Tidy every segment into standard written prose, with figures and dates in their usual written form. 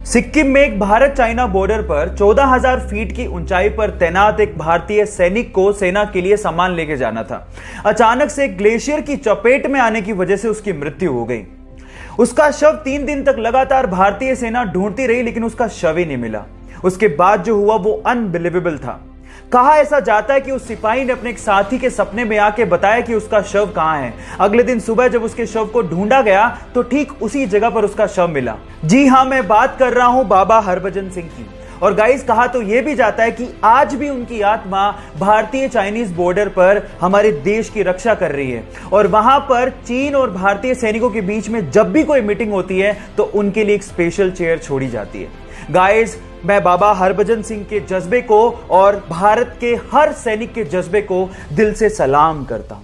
सिक्किम में एक Bharat China border पर 14,000 फीट की ऊंचाई पर तैनात एक भारतीय सैनिक को सेना के लिए सामान लेके जाना था। अचानक से एक ग्लेशियर की चपेट में आने की वजह से उसकी मृत्यु हो गई। उसका शव 3 दिन तक लगातार भारतीय सेना ढूंढती रही, लेकिन उसका शव ही नहीं मिला। उसके बाद जो हुआ वो अनबिलीवेबल था। कहा ऐसा जाता है कि उस सिपाही ने अपने एक साथी के सपने में आके बताया कि उसका शव कहां है। अगले दिन सुबह जब उसके शव को ढूंढा गया तो ठीक उसी जगह पर उसका शव मिला। जी हां, मैं बात कर रहा हूं बाबा हरभजन सिंह की। और गाइस, कहा तो यह भी जाता है कि आज भी उनकी आत्मा भारतीय चाइनीज बॉर्डर पर हमारे देश की रक्षा कर रही है। और वहां पर चीन और भारतीय सैनिकों के बीच में जब भी कोई मीटिंग होती है तो उनके लिए एक स्पेशल चेयर छोड़ी जाती है। गाइस, मैं बाबा हरभजन सिंह के जज्बे को और भारत के हर सैनिक के जज्बे को दिल से सलाम करता हूं।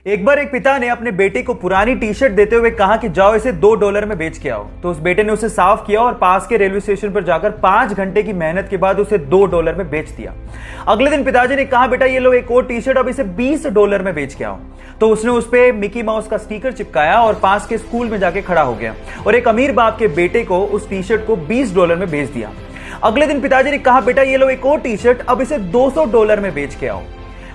एक बार एक पिता ने अपने बेटे को पुरानी टी शर्ट देते हुए कहा कि जाओ इसे $2 में बेच के आओ। तो उस बेटे ने उसे साफ किया और पास के रेलवे स्टेशन पर जाकर 5 घंटे की मेहनत के बाद उसे $2 में बेच दिया। अगले दिन पिताजी ने कहा, बेटा ये लो एक और टी शर्ट, अब इसे $20 में बेच के आओ। तो उसने उस पे मिकी माउस का स्टिकर चिपकाया और पास के स्कूल में जाके खड़ा हो गया और एक अमीर बाप के बेटे को उस टी शर्ट को $20 में बेच दिया। अगले दिन पिताजी ने कहा, बेटा ये लो एक और टी शर्ट, अब इसे $200 में बेच के आओ।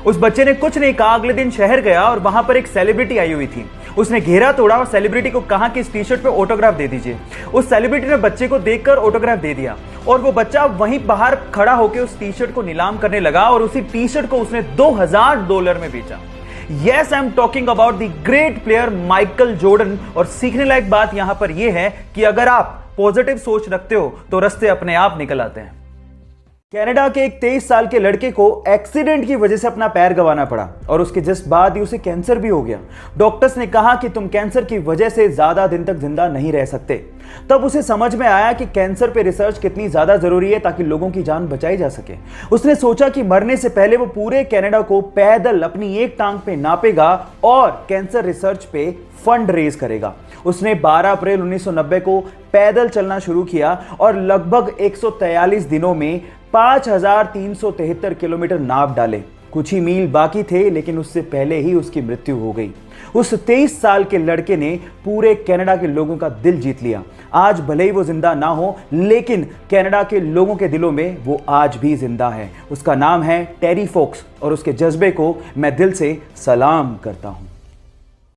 उस बच्चे ने कुछ नहीं कहा। अगले दिन शहर गया और वहां पर एक सेलिब्रिटी आई हुई थी। उसने घेरा तोड़ा और सेलिब्रिटी को कहा कि इस टी शर्ट पे ऑटोग्राफ दे दीजिए। उस सेलिब्रिटी ने बच्चे को देखकर ऑटोग्राफ दे दिया और वो बच्चा वहीं बाहर खड़ा होकर उस टी शर्ट को नीलाम करने लगा और उसी टी शर्ट को उसने $2,000 में बेचा। Yes, I am talking about the great player Michael Jordan. और सीखने लायक बात यहां पर यह है कि अगर आप पॉजिटिव सोच रखते हो तो रास्ते अपने आप निकल आते हैं। कनाडा के एक 23 साल के लड़के को एक्सीडेंट की वजह से अपना पैर गंवाना पड़ा और उसके जस्ट बाद ही उसे कैंसर भी हो गया। डॉक्टर्स ने कहा कि तुम कैंसर की वजह से ज्यादा दिन तक जिंदा नहीं रह सकते। तब उसे समझ में आया कि कैंसर पे रिसर्च कितनी ज्यादा जरूरी है ताकि लोगों की जान बचाई जा सके। उसने सोचा कि मरने से पहले वो पूरे कनाडा को पैदल अपनी एक टांग पे नापेगा और कैंसर रिसर्च पे फंड रेज करेगा। उसने 12 अप्रैल 1990 को पैदल चलना शुरू किया और लगभग 143 दिनों में 5,373 किलोमीटर नाप डाले। कुछ ही मील बाकी थे, लेकिन उससे पहले ही उसकी मृत्यु हो गई। उस 23 साल के लड़के ने पूरे कनाडा के लोगों का दिल जीत लिया। आज भले ही वो जिंदा ना हो, लेकिन कनाडा के लोगों के दिलों में वो आज भी जिंदा है। उसका नाम है टेरी फोक्स और उसके जज्बे को मैं दिल से सलाम करता हूं।